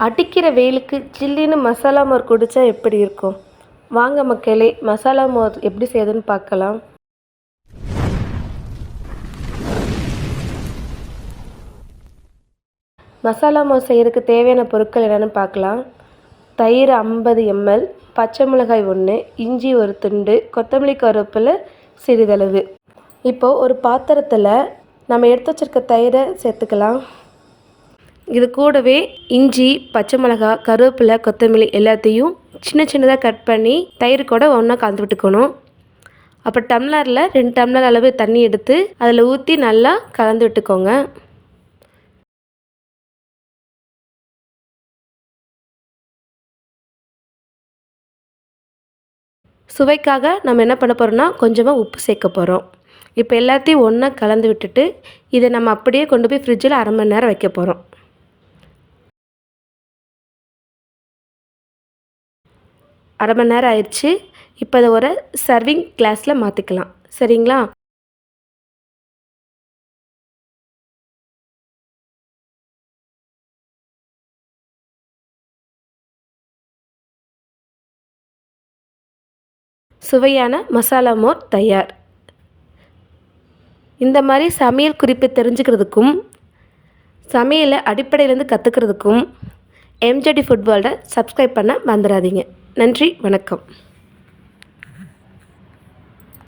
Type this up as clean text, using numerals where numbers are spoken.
அடிக்கிற வெயிலுக்கு சில்லுன்னு மசாலா மோர் குடித்தா எப்படி இருக்கும்? வாங்க மக்களே, மசாலா மோர் எப்படி செய்யுதுன்னு பார்க்கலாம். மசாலா மோர் செய்கிறதுக்கு தேவையான பொருட்கள் என்னென்னு பார்க்கலாம். தயிர் 50 ml, பச்சை மிளகாய் 1, இஞ்சி 1 துண்டு, கொத்தமல்லி கருவேப்பிலை சிறிதளவு. இப்போது ஒரு பாத்திரத்தில் நம்ம எடுத்து வச்சிருக்க தயிரை சேர்த்துக்கலாம். இது கூடவே இஞ்சி, பச்சை மிளகாய், கருவேப்பிலை, கொத்தமல்லி எல்லாத்தையும் சின்ன சின்னதாக கட் பண்ணி தயிர் கூட ஒன்றா கலந்து விட்டுக்கணும். அப்போ டம்ளரில் 2 டம்ளர் அளவு தண்ணி எடுத்து அதில் ஊற்றி நல்லா கலந்து விட்டுக்கோங்க. சுவைக்காக நம்ம என்ன பண்ண போகிறோம்னா கொஞ்சமாக உப்பு சேர்க்க போகிறோம். இப்போ எல்லாத்தையும் ஒன்றா கலந்து விட்டுட்டு இதை நம்ம அப்படியே கொண்டு போய் ஃப்ரிட்ஜில் 1/2 மணி நேரம் வைக்க போகிறோம். 1/2 மணி நேரம் ஆயிடுச்சு. இப்போ அதை ஒரு சர்விங் கிளாஸில் மாற்றிக்கலாம். சரிங்களா? சுவையான மசாலா மோர் தயார். இந்த மாதிரி சமையல் குறிப்பு தெரிஞ்சுக்கிறதுக்கும் சமையலை அடிப்படையிலேருந்து கற்றுக்கிறதுக்கும் MJD ஃபுட் வேர்ல்டை சப்ஸ்கிரைப் பண்ண மறந்துடாதீங்க. நன்றி, வணக்கம்.